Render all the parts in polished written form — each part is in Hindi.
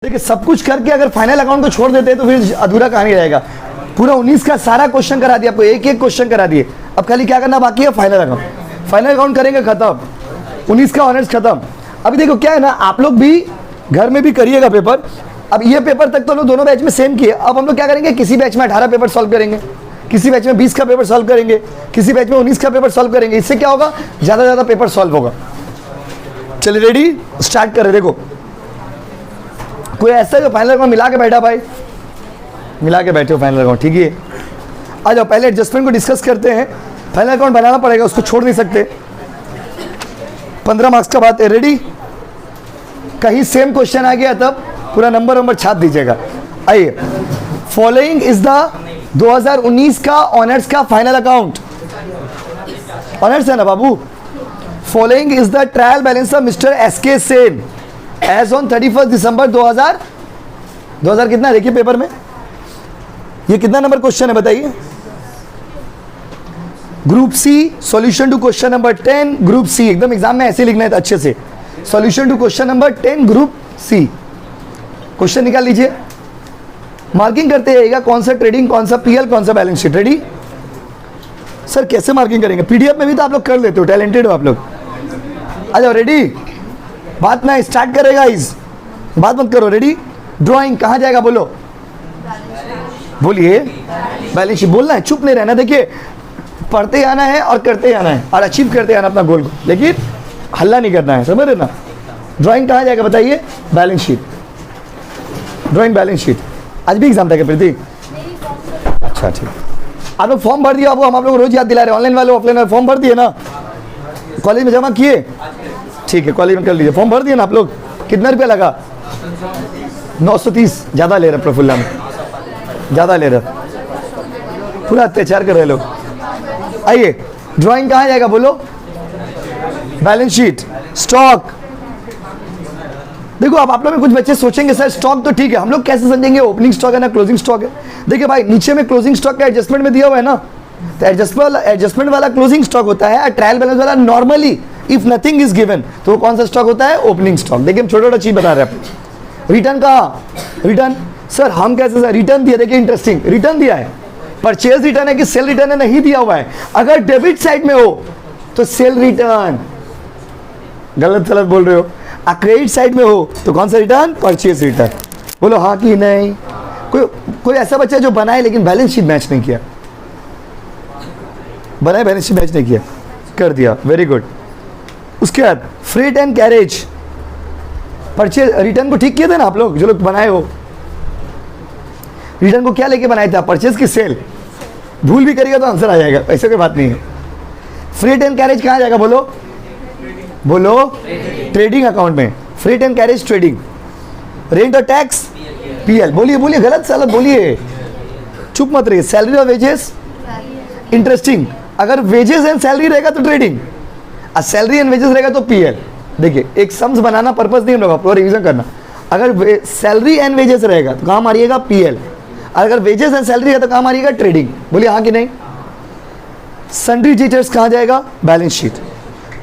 देखिए सब कुछ करके अगर फाइनल अकाउंट को छोड़ देते हैं तो फिर अधूरा कहानी रहेगा। पूरा 19 का सारा क्वेश्चन करा दिया आपको, एक एक क्वेश्चन करा दिए। अब खाली क्या करना बाकी है, फाइनल अकाउंट। फाइनल अकाउंट करेंगे, खत्म। 19 का ऑनर्स खत्म। अभी देखो क्या है ना, आप लोग भी घर में भी करिएगा पेपर। अब ये पेपर तक तो लोग दोनों बैच में सेम किए। अब हम लोग क्या करेंगे, किसी बैच में 18 पेपर सॉल्व करेंगे, किसी बैच में 20 का पेपर सॉल्व करेंगे, किसी बैच में 19 का पेपर सॉल्व करेंगे। इससे क्या होगा, ज़्यादा ज़्यादा पेपर सॉल्व होगा। चलिए रेडी, स्टार्ट करें। देखो कोई ऐसा जो फाइनल अकाउंट मिला के बैठा, भाई मिला के बैठे हो फाइनल अकाउंट, ठीक है। आ जाओ पहले एडजस्टमेंट को डिस्कस करते हैं। फाइनल अकाउंट बनाना पड़ेगा, उसको छोड़ नहीं सकते। 15 मार्क्स का बात है। रेडी, कहीं सेम क्वेश्चन आ गया तब पूरा नंबर छाप दीजिएगा। आइए, फॉलोइंग इज द 2019 का ऑनर्स का फाइनल अकाउंट। ऑनर्स है ना बाबू। Following is the trial balance of mister SK Sen as on 31 December 2000 कितना, देखिए पेपर में ये कितना नंबर क्वेश्चन है बताइए। Group C, solution to question number 10 group C. एकदम एग्जाम में ऐसे लिखना है अच्छे से, solution to question number 10 group C. Question निकाल लीजिए, मार्किंग करते जाइएगा, कौन सा ट्रेडिंग, कौन सा पीएल, कौन सा बैलेंस शीट। रेडी सर, कैसे मार्किंग करेंगे? पीडीएफ में भी तो आप लोग कर लेते हो, टैलेंटेड हो आप लोग। आ जाओ रेडी, बात ना स्टार्ट करेगा, इस बात मत करो। रेडी, ड्राइंग कहाँ जाएगा बोलो, बोलिए। बैलेंस शीट बोलना है, चुप नहीं रहना। देखिए पढ़ते आना है और करते आना है और अचीव करते आना अपना गोल को, लेकिन हल्ला नहीं करना है, समझ रहे ना। ड्राइंग कहाँ जाएगा बताइए, balance sheet. Drawing balance sheet. आज भी एग्जाम था क्या प्रीति? अच्छा ठीक, आप लोग फॉर्म भर दिया। अब हम आप लोग रोज याद दिला रहे हैं, ऑनलाइन वाले ऑफलाइन वाले फॉर्म भर दिए ना, कॉलेज में जमा किए? ठीक है, कॉलेज में कर लीजिए। फॉर्म भर दिए ना आप लोग? कितना रुपया लगा? 930। ज़्यादा ले रहे प्रफुल्ला में, ज़्यादा ले रहे, पूरा अत्याचार कर रहे लोग। आइए, ड्राइंग कहाँ जाएगा बोलो, बैलेंस शीट। स्टॉक, देखो अब आप लोग में कुछ बच्चे सोचेंगे सर स्टॉक तो ठीक है, हम लोग कैसे समझेंगे ओपनिंग स्टॉक है ना क्लोजिंग स्टॉक है। देखिए भाई, नीचे में क्लोजिंग स्टॉक का एडजस्टमेंट में दिया हुआ है ना, तो एडजस्टमेंट वाला क्लोजिंग स्टॉक होता है और ट्रायल बैलेंस वाला normally if nothing is given तो वो कौन सा स्टॉक होता है, ओपनिंग स्टॉक। देखिए हम छोटा छोटा चीज बता रहे हैं। रिटर्न कहाँ, रिटर्न सर हम कैसे सर रिटर्न दिया, देखिए इंटरेस्टिंग रिटर्न दिया है। परचेज रिटर्न है कि सेल रिटर्न है, नहीं दिया हुआ है। अगर डेबिट साइड में हो तो सेल रिटर्न, गलत गलत बोल रहे हो। क्रेडिट साइड में हो तो कौन सा रिटर्न, परचेज रिटर्न। बोलो हाँ कि नहीं। कोई ऐसा बच्चा जो बनाए लेकिन बैलेंस शीट मैच नहीं किया, बनाए बैलेंस शीट मैच नहीं किया, कर दिया, वेरी गुड। उसके बाद freight and carriage, purchase return को ठीक किए थे ना आप लोग, जो लोग बनाए हो। रिटर्न को क्या लेके बनाए थे आप, परचेज की सेल। भूल भी करिएगा तो आंसर आ जाएगा, ऐसे कोई बात नहीं है। फ्रेट एंड कैरेज कहाँ जाएगा बोलो, बोलो ट्रेडिंग अकाउंट में। Freight and carriage trading. Rent और टैक्स पीएल। बोलिए बोलिए, गलत सलत बोलिए, चुप मत रहिए। सैलरी और वेजेस, इंटरेस्टिंग। अगर वेजेस एंड सैलरी रहेगा तो ट्रेडिंग, और सैलरी एंड वेजेस रहेगा तो पीएल। देखिए एक सम्स बनाना पर्पस नहीं होगा, पूरा रिवीजन करना। अगर सैलरी एंड वेजेस रहेगा तो कहाँ मारिएगा, पीएल। अगर वेजेस एंड सैलरी है तो कहाँ मारिएगा, ट्रेडिंग। बोलिए हाँ कि नहीं। सन्ड्री डिटेल्स कहाँ जाएगा, balance sheet.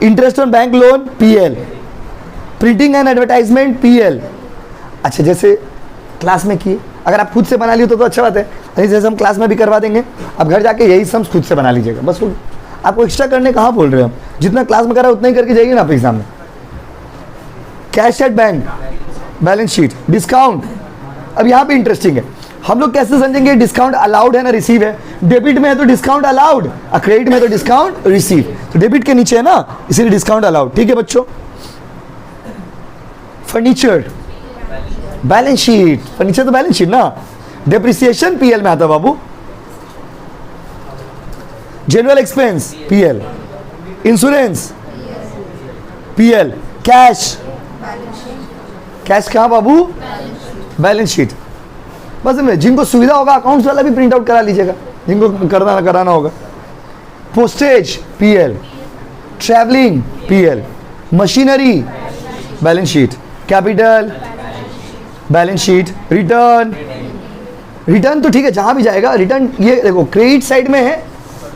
Interest on bank loan, PL. Printing and advertisement, PL. अच्छा जैसे क्लास में किए, अगर आप खुद से बना लिए तो अच्छा बात है, नहीं जैसे हम क्लास में भी करवा देंगे। अब घर जाके यही सम्स खुद से बना लीजिएगा बस। आपको एक्स्ट्रा करने कहाँ बोल रहे हैं हम, जितना क्लास में करा उतना ही करके जाइए ना आप एग्जाम में। Cash at bank, balance sheet. Discount, अब यहाँ पे इंटरेस्टिंग है, हम लोग कैसे समझेंगे डिस्काउंट अलाउड है ना रिसीव है। डेबिट में है तो डिस्काउंट अलाउड, और क्रेडिट में तो डिस्काउंट रिसीव। तो डेबिट के नीचे है ना, इसीलिए डिस्काउंट अलाउड। ठीक है बच्चों। Furniture, balance sheet. फर्नीचर तो बैलेंस शीट ना। डेप्रिसिएशन पीएल में आता बाबू। General expense, PL. Insurance, PL. Cash, cash कहाँ बाबू, बैलेंस शीट। बस में जिनको सुविधा होगा अकाउंट्स वाला भी प्रिंट आउट करा लीजिएगा, जिनको कराना होगा। Postage, PL. Travelling, PL. Machinery, balance sheet. Capital, balance sheet. Return, return तो ठीक है जहां भी जाएगा रिटर्न। ये देखो क्रेडिट साइड में है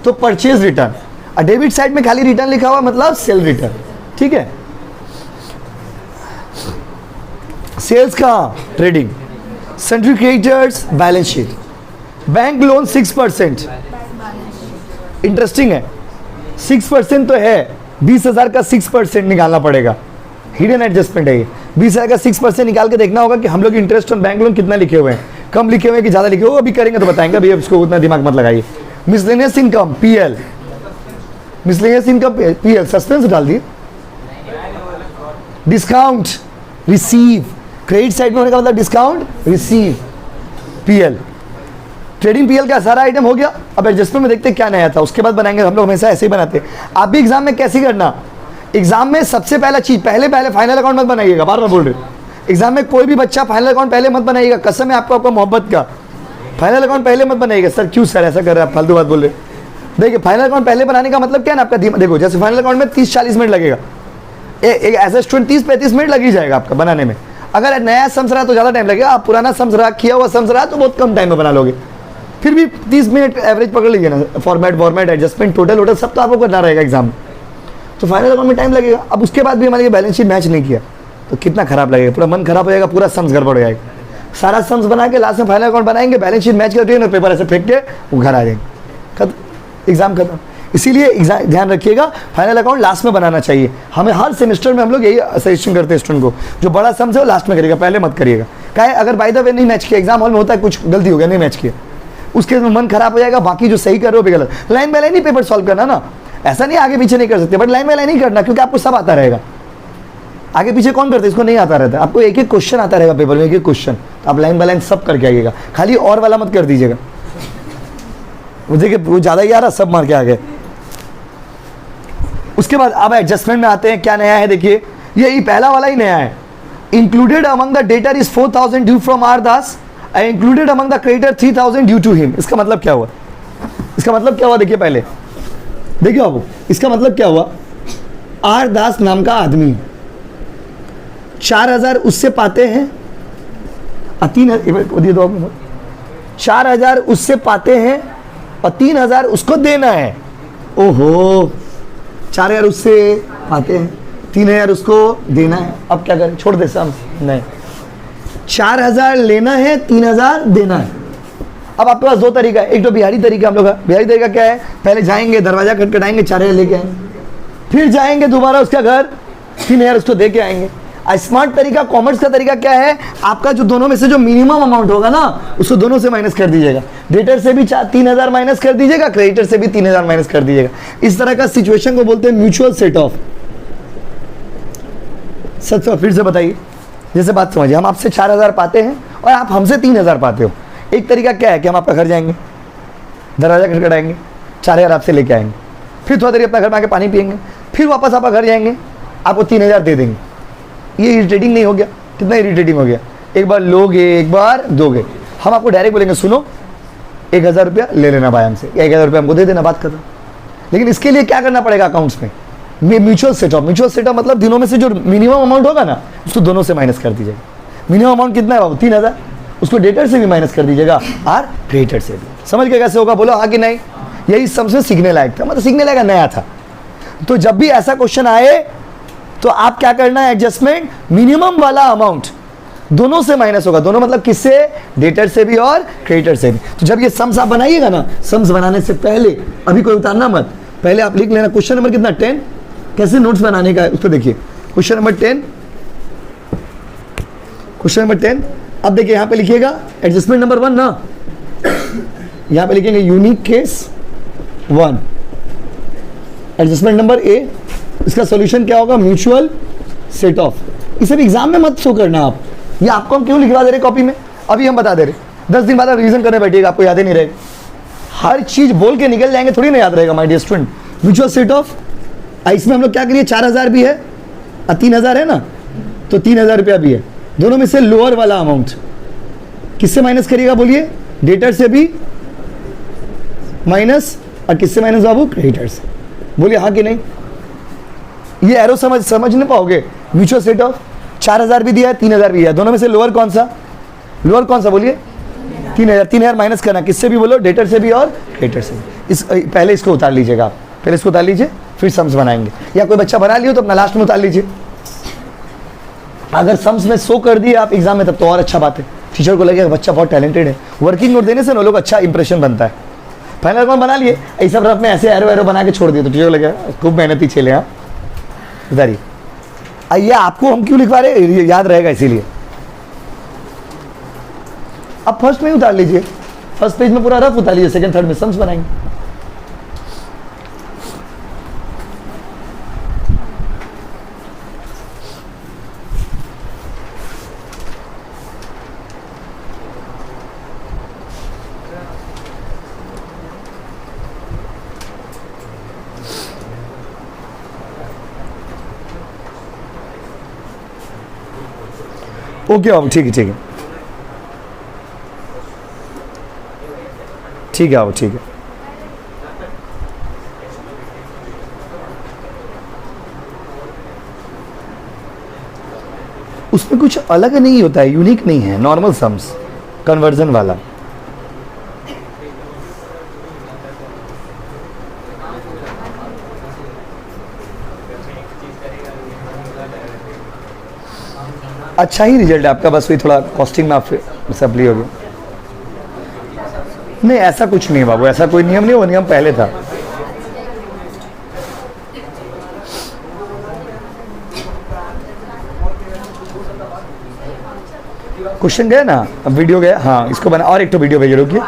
तो परचेज रिटर्न, और डेबिट साइड में खाली रिटर्न लिखा हुआ मतलब सेल रिटर्न। ठीक है। सेल्स कहाँ? Trading. Central creditors balance sheet. Bank loan 6%, interesting है। 6% तो है, 20,000 का 6% निकालना पड़ेगा, हिडन एडजस्टमेंट है ये। 20,000 का 6% निकाल के देखना होगा कि हम लोग इंटरेस्ट ऑन बैंक लोन कितना लिखे हुए हैं, कम लिखे हुए हैं कि ज़्यादा लिखे हुए, अभी करेंगे तो बताएंगे, अभी उसको उतना दिमाग मत लगाइए। Miscellaneous income PL, miscellaneous income PL, suspense डाल दिए। डिस्काउंट रिसीव, क्रेडिट साइड में होने का मतलब discount receive, PL. Trading PL का सारा आइटम हो गया। अब एडजस्टमेंट में देखते हैं क्या नया था, उसके बाद बनाएंगे। हम लोग हमेशा ऐसे ही बनाते हैं। आप भी एग्जाम में कैसे करना, एग्जाम में सबसे पहला चीज पहले फाइनल अकाउंट मत बनाइएगा, बार बार बोल रहे। एग्जाम में कोई भी बच्चा फाइनल अकाउंट पहले मत बनाइएगा, कसम है आपको, आपका मोहब्बत का। फाइनल अकाउंट पहले मत बनाइएगा। सर क्यों सर ऐसा कर रहे हैं आप, फालतू बात बोल रहे। देखिए फाइनल अकाउंट पहले बनाने का मतलब क्या है ना, आपका देखो जैसे फाइनल अकाउंट में 30-40 मिनट लगेगा, एक एज ए स्टूडेंट 30-35 मिनट लग ही जाएगा आपका बनाने में। अगर नया सम्स रहा तो ज़्यादा टाइम लगेगा, आप पुराना सम्स रहा, किया हुआ सम्स रहा तो बहुत कम टाइम में बना लोगे। फिर भी 30 मिनट एवरेज पकड़ लीजिए ना, फॉर्मेट एडजस्टमेंट टोटल सब तो आपको करना रहेगा एग्जाम में, तो फाइनल अकाउंट में टाइम लगेगा। अब उसके बाद भी हमारे बैलेंस शीट मैच नहीं किया तो कितना खराब लगेगा, पूरा मन खराब हो जाएगा, पूरा सम्स गड़बड़ हो जाएगा। सारा सम्स बना के लास्ट में फाइनल अकाउंट बनाएंगे, बैलेंस शीट मैच करके पेपर ऐसे फेंक के वो घर आ जाएंगे, खत्म, एग्जाम खत्म। इसीलिए एग्जाम ध्यान रखिएगा, फाइनल अकाउंट लास्ट में बनाना चाहिए। हमें हर सेमेस्टर में हम लोग यही सजेशन करते हैं स्टूडेंट को, जो बड़ा सम्स है वो लास्ट में करिएगा, पहले मत करिएगा। क्या है, अगर बाय द वे नहीं मैच किया, एग्जाम हॉल में होता है कुछ गलती हो गया, नहीं मैच किया, उसके मन खराब हो जाएगा, बाकी जो सही कर रहे हो भी गलत। Line by line he paper solve करना ना, ऐसा नहीं आगे पीछे नहीं कर सकते, बट लाइन बाय लाइन ही करना, क्योंकि आपको सब आता रहेगा। आगे पीछे कौन करते, इसको नहीं आता रहता, आपको एक एक क्वेश्चन आता रहेगा पेपर में, एक एक क्वेश्चन, तो आप लाइन बाय लाइन सब करके आइएगा, खाली और वाला मत कर दीजिएगा, मुझे कि वो ज़्यादा ही आ रहा, सब मार के आ गए। उसके बाद अब एडजस्टमेंट में आते हैं, क्या नया है देखिए, यही पहला वाला ही नया है। Included among the debtor is 4,000 due from R Das, I included among the creditor 3,000 due to him. इसका मतलब क्या हुआ, इसका मतलब क्या हुआ देखिए, पहले देखिए बाबू, इसका मतलब क्या हुआ, आर दास नाम का आदमी 4,000 उससे पाते हैं, 4,000 उससे पाते हैं और 3,000 उसको देना है। ओहो, 4,000 उससे पाते हैं, 3,000 उसको देना है। अब क्या करें, छोड़ दे सब, नहीं, 4,000 लेना है, 3,000 देना है। अब आपके पास दो तरीका है, एक तो बिहारी तरीका हम लोग का। बिहारी तरीका क्या है, पहले जाएंगे दरवाजा खटखटाएंगे, 4,000 लेके आएंगे, फिर जाएंगे दोबारा उसका घर, 3,000 उसको दे के आएंगे। स्मार्ट तरीका, कॉमर्स का तरीका क्या है, आपका जो दोनों में से जो मिनिमम अमाउंट होगा ना, उसको दोनों से माइनस कर दीजिएगा। डेटर से भी 3,000 माइनस कर दीजिएगा, क्रेडिटर से भी 3,000 माइनस कर दीजिएगा। इस तरह का सिचुएशन को बोलते हैं म्यूचुअल सेट ऑफ। सच फिर से बताइए, जैसे बात समझिए, हम आपसे 4,000 पाते हैं और आप हमसे 3,000 पाते हो। एक तरीका क्या है कि हम आपका घर जाएंगे, दरवाजा खटखटाएंगे, 4,000 आपसे लेके आएंगे, फिर थोड़ा देर अपना घर में आके पानी पियेंगे, फिर वापस आपका घर जाएंगे, आपको 3,000 दे देंगे। ये इरिटेटिंग नहीं हो गया, कितना इरिटेटिंग हो गया, एक बार लोगे एक बार दोगे। हम आपको डायरेक्ट बोलेंगे सुनो 1,000 रुपया ले लेना भाई हमसे, या 1,000 रुपया हमको दे देना, बात खत्म। लेकिन इसके लिए क्या करना पड़ेगा अकाउंट्स में, mutual set of. Mutual set of मतलब दिनों में से जो मिनिमम अमाउंट होगा ना, उसको दोनों से माइनस कर दीजिएगा। मिनिमम अमाउंट कितना है बाबू, 3,000, उसको डेटर से भी माइनस कर दीजिएगा और क्रेडिटर से भी। समझ के कैसे होगा, बोलो हाँ कि नहीं। यही सबसे सीखने लायक था, मतलब सीखने लायक नया था। तो जब भी ऐसा क्वेश्चन आए तो आप क्या करना है, एडजस्टमेंट, मिनिमम वाला अमाउंट दोनों से माइनस होगा। दोनों मतलब किससे, डेटर से भी और क्रेडिटर से भी। तो जब ये सम्स आप बनाइएगा ना, सम्स बनाने से पहले अभी कोई उतारना मत, पहले आप लिख लेना क्वेश्चन नंबर कितना 10, कैसे नोट्स बनाने का है उसको देखिए। Question number 10, question number 10। अब देखिए यहाँ पे लिखिएगा एडजस्टमेंट नंबर 1 ना, यहाँ पे लिखेंगे unique case 1, adjustment number A. इसका सॉल्यूशन क्या होगा, म्यूचुअल सेट ऑफ। इसे भी एग्जाम में मत शो करना आप, ये आपको हम क्यों लिखवा दे रहे कॉपी में, अभी हम बता दे रहे। 10 दिन बाद आप रिवीजन करने बैठिएगा, आपको याद ही नहीं रहेगा। हर चीज बोल के निकल जाएंगे, थोड़ी ना याद रहेगा my dear student. Mutual set off, इसमें हम लोग क्या करिए, 4,000 भी है और 3,000 है ना, तो 3,000 रुपया भी है। दोनों में से लोअर वाला अमाउंट किससे माइनस करिएगा, बोलिए, डेटर से भी माइनस, और किससे माइनस बाबू, क्रेडिटर से। बोलिए हाँ कि नहीं। ये एरो समझ नहीं पाओगे। म्यूचुअल सेट ऑफ 4,000 भी दिया है, 3,000 भी दिया है, दोनों में से लोअर कौन सा, लोअर कौन सा बोलिए, 3,000। 3,000 माइनस करना किससे भी, बोलो, डेटर से भी और क्रेडिटर से भी। इस पहले इसको उतार लीजिएगा आप, पहले इसको उतार लीजिए, फिर सम्स बनाएंगे। या कोई बच्चा बना लियो तो अपना लास्ट में उतार लीजिए। अगर सम्स में 100 कर दिए आप एग्जाम में तब तो और अच्छा बात है, टीचर को लगेगा बच्चा बहुत टैलेंटेड है। वर्किंग नोट देने से ना लोग अच्छा इंप्रेशन बनता है। फाइनल अकाउंट बना लिए, ऐसा रफ में ऐसे एरो एरो बना के छोड़ दिए तो टीचर को लगेगा खूब मेहनती चले। हाँ इधर ही आइए, आपको हम क्यों लिखवा रहे हैं, ये याद रहेगा इसीलिए। अब फर्स्ट में उतार लीजिए, फर्स्ट पेज में पूरा रफ उतार लीजिए, सेकंड थर्ड में सम्स बनाएंगे। ओके बाबू, ठीक है ठीक है ठीक है बाबू, ठीक है। उसमें कुछ अलग नहीं होता है, यूनिक नहीं है, नॉर्मल सम्स कन्वर्जन वाला। अच्छा ही रिजल्ट है आपका, बस वही थोड़ा कॉस्टिंग में आप सप्ली हो गया। नहीं ऐसा कुछ नहीं है बाबू, ऐसा कोई नियम नहीं, वो नियम पहले था। क्वेश्चन गया ना, अब वीडियो गया। हाँ इसको बना, और एक तो वीडियो भेज रुकिए।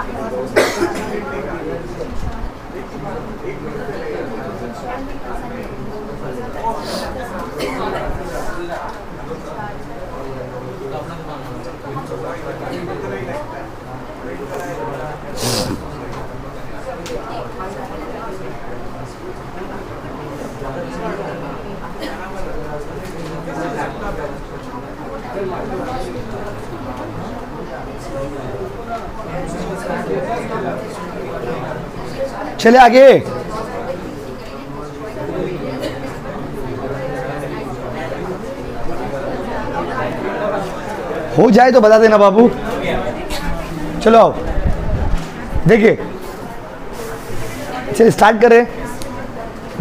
चले आगे। हो जाए तो बता देना बाबू। चलो आओ, देखिए चलिए स्टार्ट करें।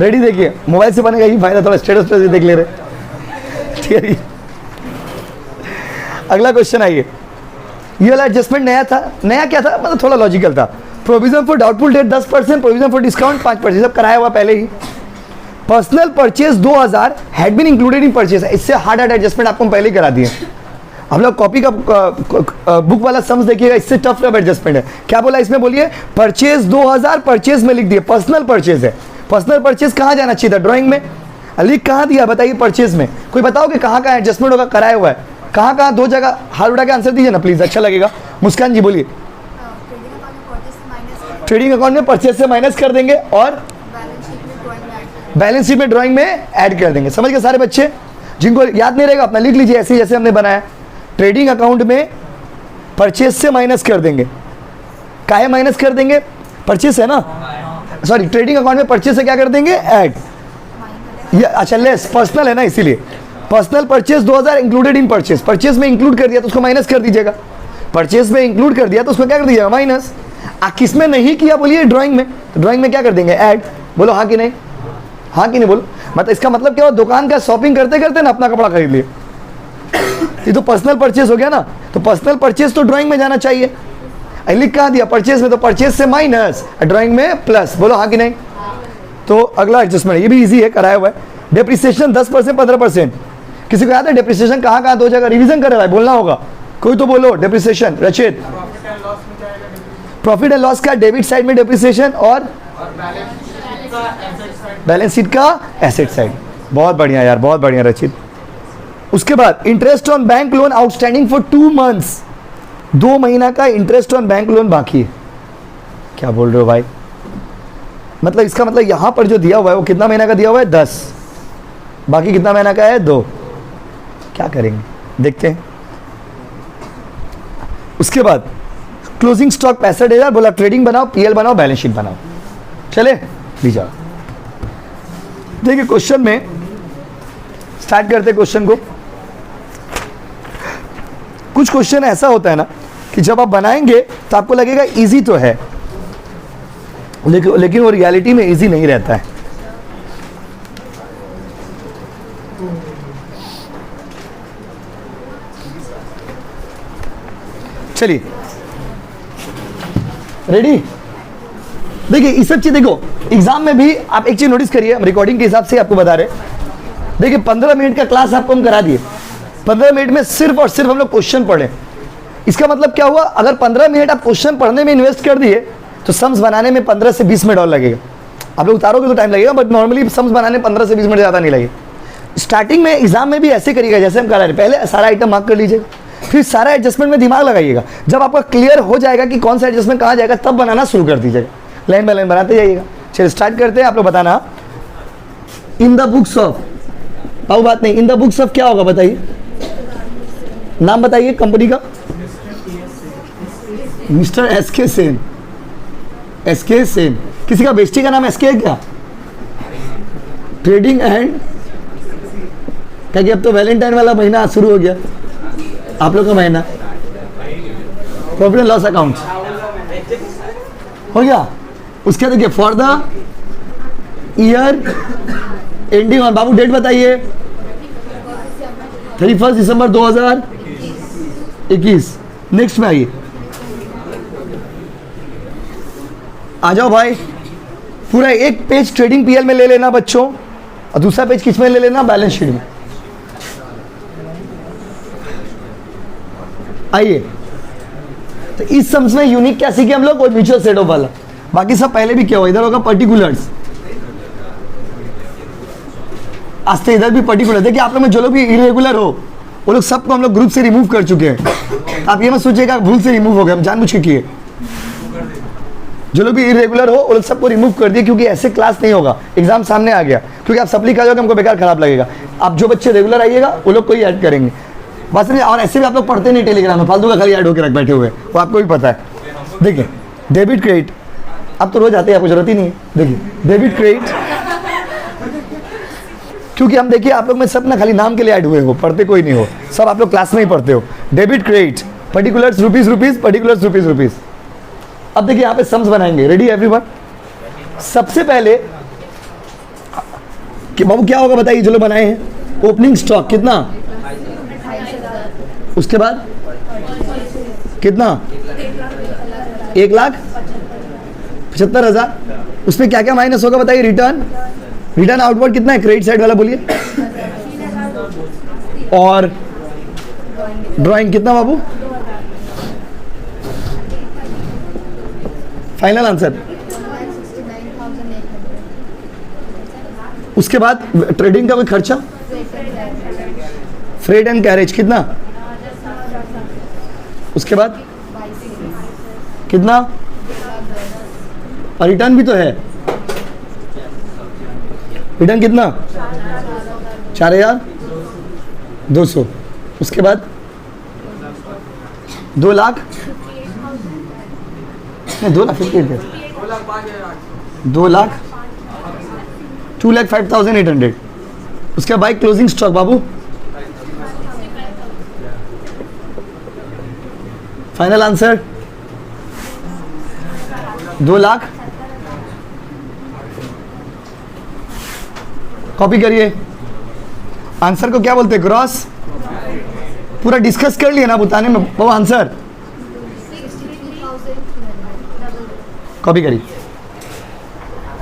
रेडी, देखिए मोबाइल से बनेगा ये फायदा, थोड़ा स्टेटस पे देख ले रहे। ठीक है, अगला क्वेश्चन आइए। ये वाला एडजस्टमेंट नया था, नया क्या था मतलब थोड़ा लॉजिकल था। Provision for doubtful debt 10%, provision for discount 5%, सब कराया हुआ पहले ही। Personal purchase 2000 had been included in purchase, इससे हार्ड एडजस्टमेंट आपको पहले ही करा दिए। हम लोग कॉपी का बुक वाला सम्स देखिएगा, इससे टफ एडजस्टमेंट है। क्या बोला इसमें, बोलिए। परचेज 2000 परचेज में लिख दिए, पर्सनल परचेज है। पर्सनल परचेज कहाँ जाना चाहिए था, ड्राइंग में। लिख कहाँ दिया बताइए, परचेज में। कोई बताओ कि कहाँ कहाँ एडजस्टमेंट होगा, कराया हुआ है कहाँ कहाँ, दो जगह हाथ उठा के आंसर दीजिए ना प्लीज, अच्छा लगेगा। मुस्कान जी बोलिए। ट्रेडिंग अकाउंट में परचेज से माइनस कर देंगे और बैलेंस शीट में ड्राइंग में ऐड कर देंगे। समझ गए सारे बच्चे? जिनको याद नहीं रहेगा अपना लिख लीजिए ऐसे जैसे हमने बनाया। ट्रेडिंग अकाउंट में परचेज से माइनस कर देंगे, काहे माइनस कर देंगे, परचेज है ना, सॉरी ट्रेडिंग अकाउंट में परचेज से क्या कर देंगे, ऐड। ये अच्छा लेस पर्सनल है ना, इसीलिए personal purchase 2000 included in purchase, purchase में इंक्लूड कर दिया तो उसको माइनस कर दीजिएगा। परचेज में इंक्लूड कर दिया तो उसको क्या कर दीजिएगा, माइनस। किस में नहीं किया बोलिए, ड्राइंग में। तो ड्राइंग में क्या कर देंगे, ऐड। बोलो हाँ कि नहीं, हाँ कि नहीं बोलो। मतलब इसका मतलब क्या हो, दुकान का शॉपिंग करते करते ना अपना कपड़ा खरीद लिए। ये तो पर्सनल परचेज हो गया ना, तो पर्सनल परचेज तो ड्राइंग में जाना चाहिए। लिख कहाँ दिया, परचेज में, तो परचेज से माइनस, ड्राइंग में प्लस। बोलो हाँ कि नहीं। तो अगला एडजस्टमेंट ये भी इजी है, कराया हुआ है। डेप्रिसिएशन 10% 15%। किसी को याद है डेप्रिसिएशन कहाँ कहाँ, दो जगह रिवीजन कर रहा है, बोलना होगा। कोई तो बोलो डेप्रिसिएशन। रचित, प्रॉफिट एंड लॉस का डेबिट साइड में डेप्रिसिएशन और बैलेंस शीट का एसेट साइड। बहुत बढ़िया यार, बहुत बढ़िया रचित। उसके बाद interest on bank loan outstanding for 2 months, 2 महीना का इंटरेस्ट ऑन बैंक लोन बाकी है। क्या बोल रहे हो भाई, मतलब इसका मतलब यहां पर जो दिया हुआ है वो कितना महीना का दिया हुआ है, 10, बाकी कितना महीना का है, 2। क्या करेंगे देखते हैं। उसके बाद क्लोजिंग स्टॉक 65,000, बोला ट्रेडिंग बनाओ, पीएल बनाओ, बैलेंस शीट बनाओ। चले लीजिए, देखिए क्वेश्चन में स्टार्ट करते क्वेश्चन को। कुछ क्वेश्चन ऐसा होता है ना कि जब आप बनाएंगे तो आपको लगेगा इजी तो है, लेकिन वो रियलिटी में इजी नहीं रहता है। चलिए रेडी। देखिए इस सब चीज देखो, एग्जाम में भी आप एक चीज नोटिस करिए, हम रिकॉर्डिंग के हिसाब से आपको बता रहे हैं। देखिए 15 मिनट का क्लास आपको हम करा दिए, 15 मिनट में सिर्फ और सिर्फ हम लोग क्वेश्चन पढ़े। इसका मतलब क्या हुआ, अगर 15 मिनट आप क्वेश्चन पढ़ने में इन्वेस्ट कर दिए तो सम्स बनाने में 15 से 20 मिनट और लगेगा। आप लोग उतारोगे तो टाइम लगेगा, बट नॉर्मली सम्स बनाने में 15 से 20 मिनट ज़्यादा नहीं लगेगा। स्टार्टिंग में एग्जाम में भी ऐसे करिएगा जैसे हम करा रहे, पहले सारा आइटम मार्क कर लीजिएगा, फिर सारा एडजस्टमेंट में दिमाग लगाइएगा। जब आपका क्लियर हो जाएगा कि कौन सा एडजस्टमेंट कहाँ जाएगा, तब बनाना शुरू कर दीजिएगा, लाइन बाय लाइन बनाते जाइएगा। चलिए स्टार्ट करते हैं। आप लोग बताना इन द बुक्स ऑफ, पाऊ बात नहीं, इन द बुक्स ऑफ क्या होगा बताइए, नाम बताइए कंपनी का। Mister SK Sen, SK Sen, किसी का बेस्टी का नाम एसके है क्या? ट्रेडिंग एंड, क्या कि अब तो वैलेंटाइन वाला महीना शुरू हो गया, आप लोग का महीना प्रॉफिट एंड लॉस अकाउंट हो गया। उसके देखिए for the year ending on, बाबू डेट बताइए, 31 दिसंबर 2021। नेक्स्ट में आइए, आ जाओ भाई। पूरा एक पेज ट्रेडिंग पीएल में ले लेना बच्चों, और दूसरा पेज किस में ले लेना, बैलेंस शीट में। आइए, तो इस सम्स में यूनिक क्या सीखे हम लोग, और म्यूचुअल सेट ऑफ वाला, बाकी सब पहले भी क्या हुआ। इधर होगा पर्टिकुलर्स, आस्ते इधर भी पर्टिकुलर। देखिए आप लोग में जो लोग भी इरेगुलर हो वो लोग सबको हम लोग ग्रुप से रिमूव कर चुके हैं। आप ये मत सोचिएगा भूल से रिमूव हो गए, हम जानबूझ के किए। जो लोग भी इरेगुलर हो वो लोग सबको रिमूव कर दिए, क्योंकि ऐसे क्लास नहीं होगा, एग्जाम सामने आ गया। क्योंकि आप सप्ली खा जाओगे, हमको बेकार खराब लगेगा। आप जो बच्चे रेगुलर आइएगा वो लोग कोई ऐड करेंगे बस नहीं। और ऐसे भी आप लोग पढ़ते नहीं टेलीग्राम में, फालतू का खाली ऐड होकर रख बैठे हुए, वो आपको भी पता है। देखिए डेबिट क्रेडिट, आप तो रोज आते हैं, आपको जरूरत ही नहीं है। देखिए डेबिट क्रेडिट, क्योंकि हम देखिए आप लोग में सब ना खाली नाम के लिए ऐड हुए हो, पढ़ते कोई नहीं हो, सब आप लोग क्लास में ही पढ़ते हो। Debit credit, particulars rupees rupees, particulars rupees rupees. अब देखिए यहाँ पे सम्स बनाएंगे। Ready everyone? सबसे पहले कि बाबू क्या होगा बताइए, जो लोग बनाए हैं। ओपनिंग स्टॉक कितना, उसके बाद कितना, 1,75,000। उसमें क्या क्या माइनस होगा बताइए। रिटर्न, रिटर्न आउटवर्ड कितना है, क्रेडिट साइड वाला बोलिए। और ड्राइंग कितना बाबू, फाइनल आंसर। उसके बाद ट्रेडिंग का कोई खर्चा, फ्रेट एंड कैरेज कितना, उसके बाद कितना, और रिटर्न भी तो है, रिटर्न कितना, 4,200। उसके बाद 2 लाख, नहीं 2 लाख 2,05,800। उसके बाद क्लोजिंग स्टॉक बाबू, फाइनल आंसर 2 लाख। कॉपी करिए। आंसर को क्या बोलते हैं, ग्रॉस। पूरा डिस्कस कर लिया ना बताने में, वो आंसर कॉपी करिए।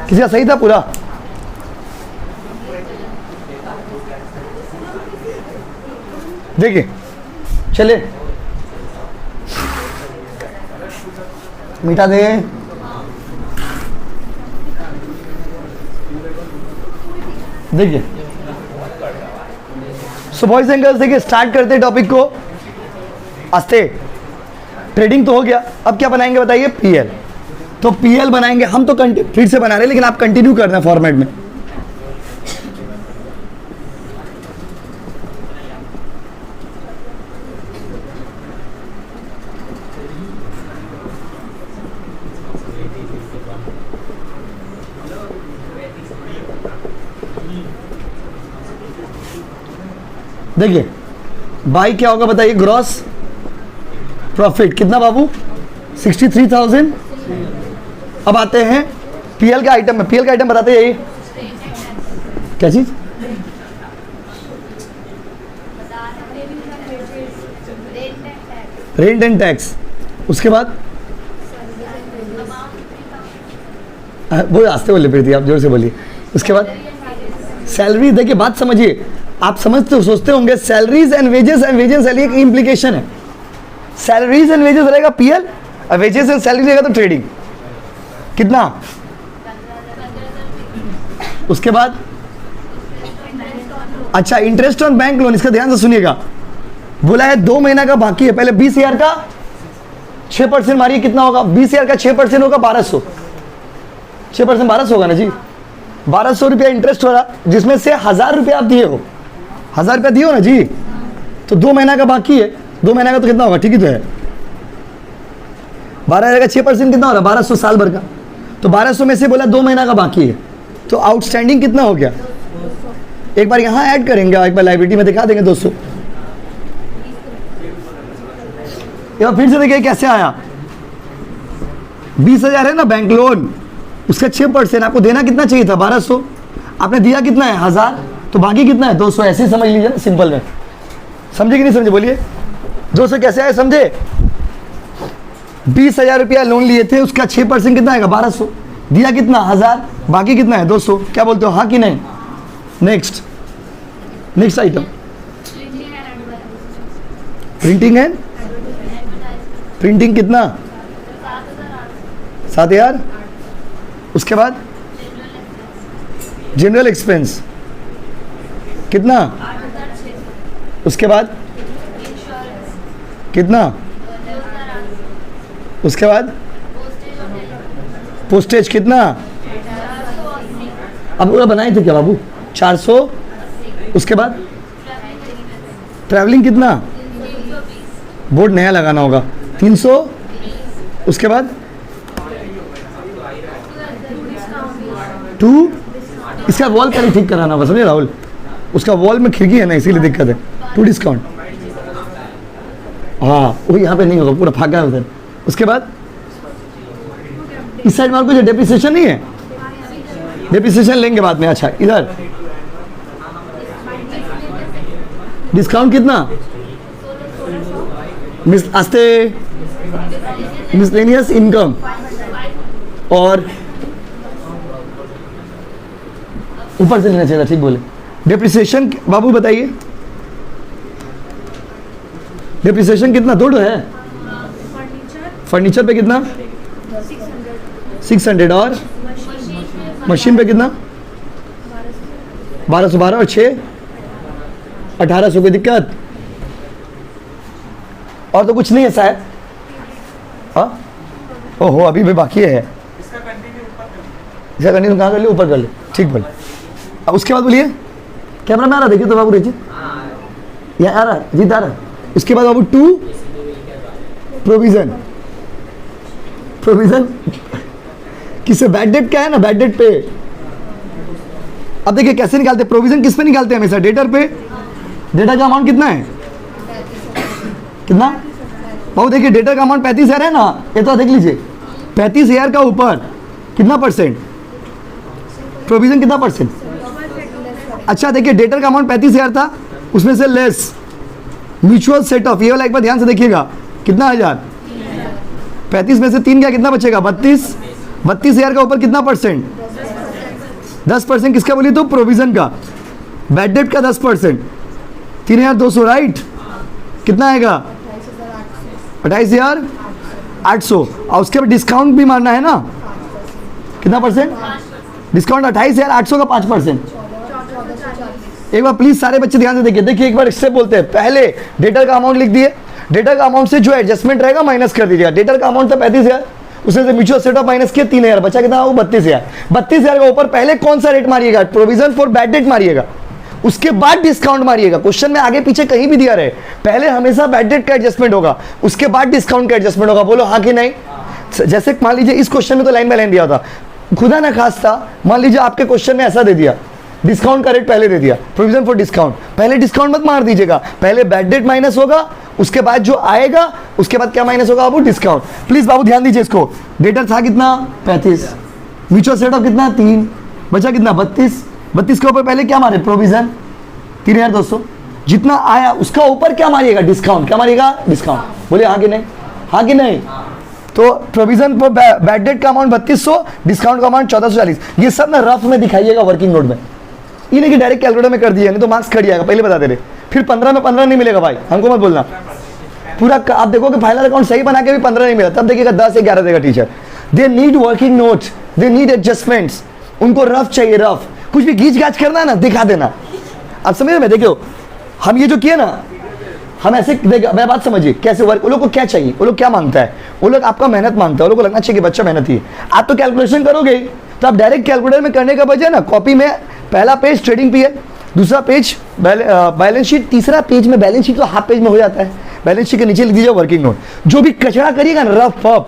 किसी का सही था पूरा? देखिए चले मिटा दे। देखिए सो बॉयज एंड गर्ल्स, देखिए स्टार्ट करते हैं टॉपिक को। आस्ते, ट्रेडिंग तो हो गया, अब क्या बनाएंगे बताइए, पीएल। तो पीएल बनाएंगे हम, तो फिर से बना रहे हैं, लेकिन आप कंटिन्यू करना है फॉर्मेट में। देखिए बाई क्या होगा बताइए, ग्रॉस प्रॉफिट कितना बाबू, 63,000। अब आते हैं पीएल का आइटम में। पीएल का आइटम बताते हैं, क्या चीज, रेंट एंड टैक्स। उसके बाद वो आस्ते बोले प्रीति, आप जोर से बोलिए। उसके बाद सैलरी, देखिए बात समझिए, आप समझते हो सोचते होंगे सैलरीज एंड वेजेस सैलरी एक इंप्लीकेशन है। सैलरीज एंड वेजेस रहेगा पीएल और वेजेस एंड सैलरी रहेगा तो ट्रेडिंग। कितना? उसके बाद अच्छा इंटरेस्ट ऑन बैंक लोन, इसका ध्यान से सुनिएगा। बोला है 2 महीना का बाकी है, पहले 20,000 का 6% मारिए, कितना होगा? 20,000 का 6% होगा 1200, 6% 1200 होगा ना जी। 1200 रुपया इंटरेस्ट हो रहा, जिसमें से 1000 रुपया आप दिए हो, 1000 रुपया दिए हो ना जी, तो 2 महीना का बाकी है, 2 महीना का तो कितना होगा? ठीक ही तो है, 12,000 का 6% कितना हो रहा? 1200 साल भर का। तो 1200 में से बोला 2 महीना का बाकी है, तो आउटस्टैंडिंग कितना हो गया? एक बार यहाँ ऐड करेंगे, एक बार लाइबिलिटी में दिखा देंगे 200। एक बार फिर से देखिए कैसे आया। 20,000 है ना बैंक लोन, उसका 6% आपको देना कितना चाहिए था? 1200। आपने दिया कितना है? 1000, तो बाकी कितना है? 200। ऐसे ही समझ लीजिए ना, सिंपल में। समझे कि नहीं समझे? बोलिए 200 कैसे आए, समझे? 20,000 रुपया लोन लिए थे, उसका 6% कितना आएगा? 1200। दिया कितना? 1000, बाकी कितना है? 200। क्या बोलते हो, हाँ कि नहीं? नेक्स्ट आइटम, प्रिंटिंग है। प्रिंटिंग कितना? 7,000। उसके बाद जनरल एक्सपेंस कितना? उसके बाद कितना? उसके बाद पोस्टेज कितना? अब पूरा बनाए थे क्या बाबू? 400। उसके बाद ट्रैवलिंग कितना? बोर्ड नया लगाना होगा, 300। उसके बाद 2, इसका वॉल पहले ठीक कराना होगा, समझे राहुल? उसका वॉल में खिड़की है ना, इसीलिए दिक्कत है। 2 डिस्काउंट, हाँ वो यहाँ पे नहीं होगा, पूरा फाका है उधर। उसके बाद इस साइड में कुछ डेप्रिसिएशन नहीं है, डेप्रिसिएशन लेंगे बाद में। अच्छा इधर डिस्काउंट कितना? आस्ते मिसलेनियस इनकम और ऊपर से लेना चाहिए था, ठीक बोले। डेप्रिसिएशन बाबू बताइए, डेप्रिसिएशन कितना? 2 है। फर्नीचर पे कितना? 600 और मशीन पे कितना? 1212 और 6 1800। कोई दिक्कत? और तो कुछ नहीं है शायद। हाँ ओहो अभी भी बाकी है। इसका कंटिन्यू कहाँ कर ले? ऊपर कर ले, ठीक बोले। अब उसके बाद बोलिए, कैमरा में आ रहा देखिए तो बाबू, रजित यहाँ आ रहा, जीत आ रहा। उसके बाद बाबू 2 प्रोविजन किससे? बैड डेट क्या है ना, बैड डेट पे। अब देखिए कैसे निकालते हैं प्रोविजन, किस पे निकालते हैं? हमेशा डेटर पे। डेटा का अमाउंट कितना है? कितना बाबू? देखिए डेटा का अमाउंट 35,000 है ना, ये तो देख लीजिए 35,000 का ऊपर कितना परसेंट प्रोविजन? कितना परसेंट? अच्छा देखिए डेटर का अमाउंट 35,000 था, उसमें से लेस म्यूचुअल सेट ऑफ, ये वाला एक बार ध्यान से देखिएगा, कितना? 1000। 35 में से 3 क्या, कितना बचेगा? 32। 32,000 का ऊपर कितना परसेंट? 10%। किसका बोली तो? प्रोविजन का। बैड डेट का 10%, 3,200 राइट। कितना आएगा? 28,800। और उसके बाद डिस्काउंट भी मारना है ना, कितना परसेंट डिस्काउंट? 28,800 का 5%। एक बार प्लीज सारे बच्चे ध्यान से देखिए। देखिए एक बार स्टेप बोलते हैं, पहले डेटर का अमाउंट लिख दिए, डेटर का अमाउंट से जो एडजस्टमेंट रहेगा माइनस कर दीजिएगा। डेटर का अमाउंट था 35,000, उसमें से म्यूचुअल सेट ऑफ माइनस किया 3,000, बचा कितना? वो 32,000। 32,000 का ऊपर पहले कौन सा रेट मारिएगा? प्रोविजन फॉर बैड डेट मारिएगा, उसके बाद डिस्काउंट मारिएगा। क्वेश्चन में आगे पीछे कहीं भी दिया रहे, पहले हमेशा बैड डेट का एडजस्टमेंट होगा, उसके बाद डिस्काउंट का एडजस्टमेंट होगा। बोलो हाँ कि नहीं? जैसे मान लीजिए इस क्वेश्चन में तो लाइन बाय लाइन दिया था, खुदा ना खास्ता मान लीजिए आपके क्वेश्चन में ऐसा दे दिया, डिस्काउंट का रेट पहले दे दिया, प्रोविजन फॉर डिस्काउंट, पहले डिस्काउंट मत मार दीजिएगा, पहले बैड डेट माइनस होगा, उसके बाद जो आएगा उसके बाद क्या माइनस होगा? वो डिस्काउंट। प्लीज बाबू ध्यान दीजिए इसको। डेटर था कितना? 35, म्यूचुअल सेट ऑफ कितना? 3, बचा कितना? 32। 32 के ऊपर पहले क्या मारे? प्रोविजन 3,200। जितना आया उसका ऊपर क्या मारिएगा? डिस्काउंट। क्या मारिएगा? डिस्काउंट। बोले हाँ कि नहीं? हाँ कि नहीं? तो प्रोविजन पर बैड डेट का अमाउंट 3200, डिस्काउंट का अमाउंट 1440। ये सब ना रफ में दिखाइएगा वर्किंग नोट में, ये नहीं कि डायरेक्ट कैलकुलेटर में कर दिया, नहीं तो मार्क्स कट जाएगा, पहले बता दे रहे। फिर 15 में 15 नहीं मिलेगा भाई, हमको मत बोलना। पूरा आप देखो कि फाइनल अकाउंट सही बना के भी 15 नहीं मिला, तब देखिएगा 10 या 11 देगा teacher. They need working notes, they need adjustments, उनको रफ चाहिए, रफ। कुछ भी घींच घाच करना है ना, दिखा देना। अब समझ में, देखियो हम ये जो किए ना, हम ऐसे देखिए, मैं बात समझिए कैसे वर्क, वो लोग को क्या चाहिए, वो लोग क्या मांगता है, वो लोग आपका मेहनत मांगता है, वो लोग को लगना चाहिए कि बच्चा मेहनती है। आप तो कैलकुलेशन करोगे, तो आप डायरेक्ट कैलकुलेटर में करने का बजाय ना कॉपी में पहला पेज ट्रेडिंग पे है, दूसरा पेज बैलेंस शीट, तीसरा पेज में बैलेंस शीट तो हाफ पेज में हो जाता है, बैलेंस शीट के नीचे लिख दीजिए वर्किंग नोट। जो भी कचरा करिएगा ना रफ पफ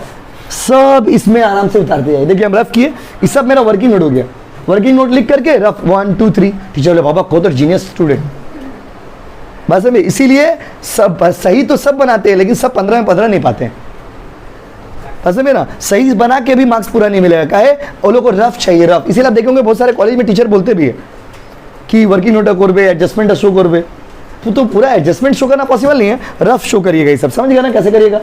सब इसमें आराम से उतारते जाइए। देखिए हम रफ किए, ये सब मेरा वर्किंग नोट हो गया। वर्किंग नोट लिख करके रफ 1 2 3, टीचर बोले बाबा को तो जीनियस स्टूडेंट। बस में इसीलिए सब सही तो सब बनाते हैं, लेकिन सब 15 में 15 नहीं पाते हैं। बस में ना सही बना के भी मार्क्स पूरा नहीं मिलेगा, काहे वो लोग को रफ चाहिए, रफ। इसीलिए आप देखेंगे बहुत सारे कॉलेज में टीचर बोलते भी है कि वर्किंग नोट करबे, एडजस्टमेंट शो करबे, तो पूरा एडजस्टमेंट शो करना पॉसिबल नहीं है, रफ शो करिएगा। ये सब समझ गया ना कैसे करिएगा।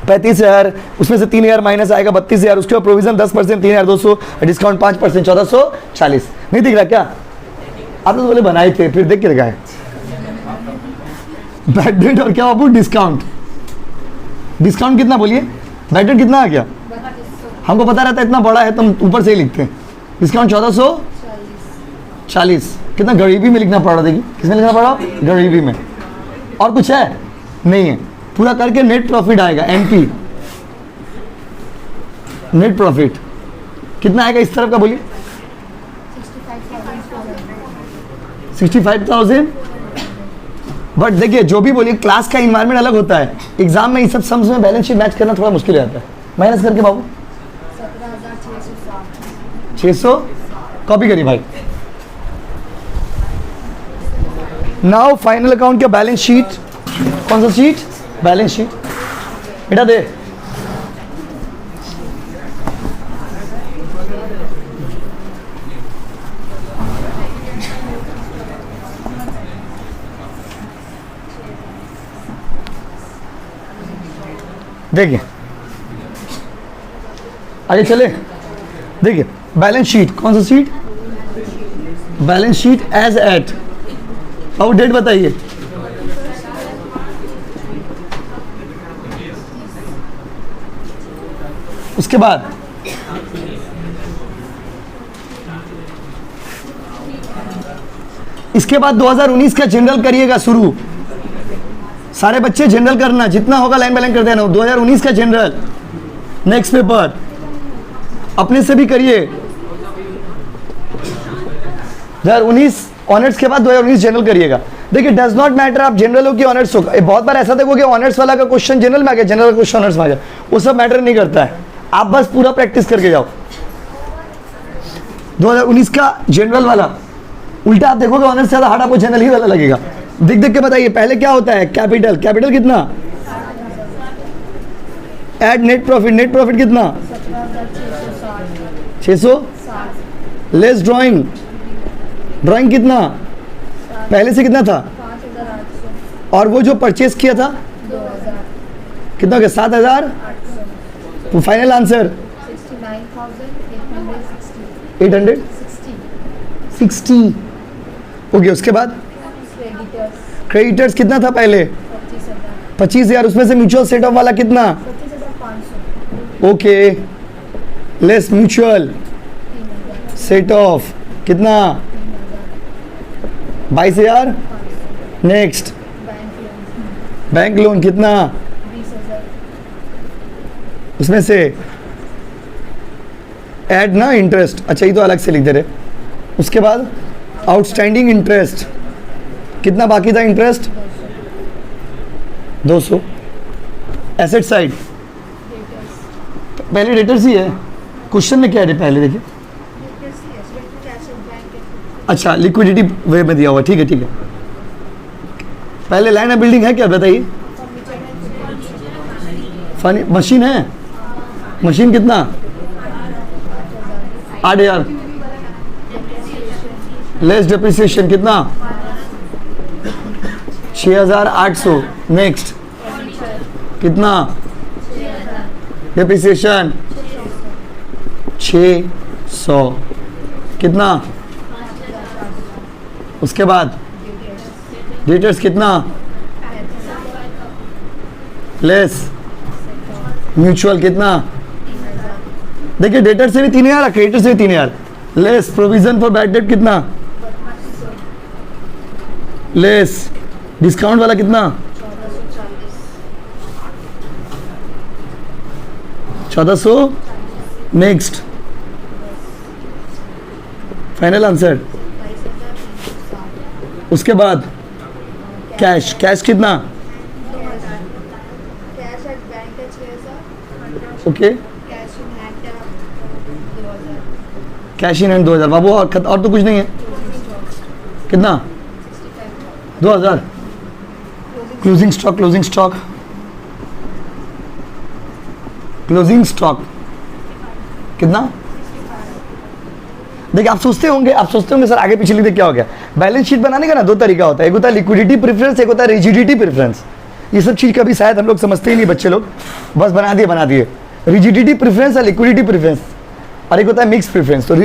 35,000, उसमें से 3,000 माइनस आएगा 32,000, उसके बाद प्रोविजन 10%, 3,200, डिस्काउंट 5%, 1440। नहीं दिख रहा क्या? आप लोग बोले बनाए थे, फिर देख के लगाए। बैड डेट और क्या बाबू? डिस्काउंट। डिस्काउंट कितना बोलिए? बैड डेट कितना आ गया? हमको पता रहता है इतना बड़ा है, तुम ऊपर से ही लिखते हैं। डिस्काउंट 1440। कितना गरीबी में लिखना पड़ रहा, देखिए किसमें लिखना पड़ रहा? गरीबी में। और कुछ है? नहीं है। पूरा करके नेट प्रॉफिट आएगा, एनपी नेट प्रॉफिट कितना आएगा इस तरफ का बोलिए? 65,000। बट देखिए जो भी बोलिए, क्लास का इन्वायरमेंट अलग होता है, एग्जाम में ये सब सम्स में बैलेंस शीट मैच करना थोड़ा मुश्किल हो जाता है। माइनस करके बाबू 600 कॉपी करिए भाई। नाउ फाइनल अकाउंट का बैलेंस शीट, कौन सा शीट? Balance sheet. बेटा दे, देखिए आगे चले। देखिए बैलेंस शीट, कौन सा sheet? Balance sheet as at, और डेट बताइए। उसके बाद इसके बाद 2019 का जनरल करिएगा शुरू। सारे बच्चे जनरल करना, जितना होगा लाइन बाय लाइन करते हैं ना। 2019 का जनरल, नेक्स्ट पेपर अपने से भी करिए। 2019 ऑनर्स के बाद 2019 जनरल करिएगा। देखिए डज नॉट मैटर आप जनरल हो कि ऑनर्स हो। बहुत बार ऐसा देखो कि ऑनर्स वाला का क्वेश्चन जनरल में आ गया, जनरल का क्वेश्चन ऑनर्स में आ गया, वो सब मैटर नहीं करता है। आप बस पूरा प्रैक्टिस करके जाओ। 2019 का जनरल वाला उल्टा आप देखोगे ऑनर्स से ज्यादा हार्ड आपको जनरल ही वाला लगेगा। देख देख के बताइए पहले क्या होता है? कैपिटल, कैपिटल कितना? Add net profit, net profit कितना? 600। लेस ड्राइंग, ड्राइंग कितना? पहले से कितना था? और वो जो परचेस किया था कितना हो गया? 7,000। तो फाइनल आंसर 860 हो गया। उसके बाद क्रेडिटर्स कितना था पहले? 25,000। उसमें से म्यूचुअल सेट ऑफ वाला कितना? Okay, less mutual set of कितना? 22,000। नेक्स्ट बैंक लोन कितना? उसमें से ऐड ना इंटरेस्ट, अच्छा ये तो अलग से लिख दे रहे। उसके बाद आउटस्टैंडिंग इंटरेस्ट कितना बाकी था? इंटरेस्ट 200। एसेट साइड पहले डेटर्स ही है, क्वेश्चन में क्या है पहले देखिए। अच्छा लिक्विडिटी वे में दिया हुआ, ठीक है ठीक है। पहले लैंड एंड बिल्डिंग है क्या बताइए? मशीन है, मशीन कितना? 8,000। लेस डिप्रिसिएशन कितना? 6,800। नेक्स्ट कितना? डेप्रिसिएशन 600 कितना? उसके बाद डेटर्स कितना? लेस म्यूचुअल कितना? देखिए डेटर से भी 3000 और क्रेडिटर से भी 3000 less provision for bad date कितना? लेस डिस्काउंट वाला कितना? 1400 नेक्स्ट फाइनल आंसर। उसके बाद कैश कितना? ओके कैश इन हैंड 2000 बाबू, और तो कुछ नहीं है। कितना? 2000 क्लोजिंग स्टॉक कितना? देखिए आप सोचते होंगे सर आगे पीछे लिखते क्या हो गया। बैलेंस शीट बनाने का ना दो तरीका होता है, एक होता है लिक्विडिटी प्रेफरेंस, एक होता है रिजिडिटी प्रेफरेंस। ये सब चीज़ कभी शायद हम लोग समझते ही नहीं, बच्चे लोग बस बना दिए। रिजिडिटी प्रेफरेंस और लिक्विडिटी प्रेफरेंस, और एक होता है मिक्स प्रेफरेंस, तो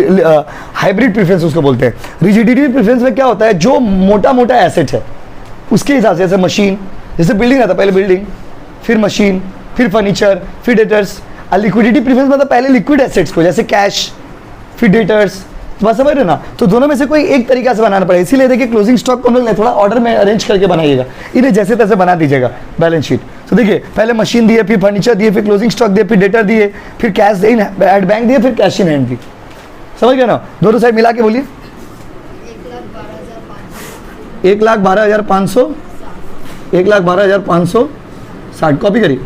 हाइब्रिड प्रेफरेंस उसको बोलते हैं। रिजिडिटी प्रेफरेंस में क्या होता है, जो मोटा एसेट है उसके हिसाब से, जैसे मशीन, जैसे बिल्डिंग आता, पहले बिल्डिंग फिर मशीन फिर फर्नीचर फिर डेटर्स। और लिक्विडिटी प्रेफरेंस मतलब पहले लिक्विड एसेट्स को, जैसे कैश फिर डेटर्स, बस समझ रहे ना। तो दोनों में से कोई एक तरीका से बनाना पड़ेगा, इसीलिए देखिए क्लोजिंग स्टॉक को हम लोग थोड़ा ऑर्डर में अरेंज करके बनाइएगा, इन्हें जैसे तैसे बना दीजिएगा बैलेंस शीट। तो देखिए पहले मशीन दिए, फिर फर्नीचर दिए, फिर क्लोजिंग स्टॉक दिए, फिर डेटर दिए, फिर कैश इन एट बैंक दिए, फिर कैश इन हैंड दी। समझ गए ना, दोनों साइड मिला के बोलिए। 1,12,500 1,12,560 कॉपी करिए।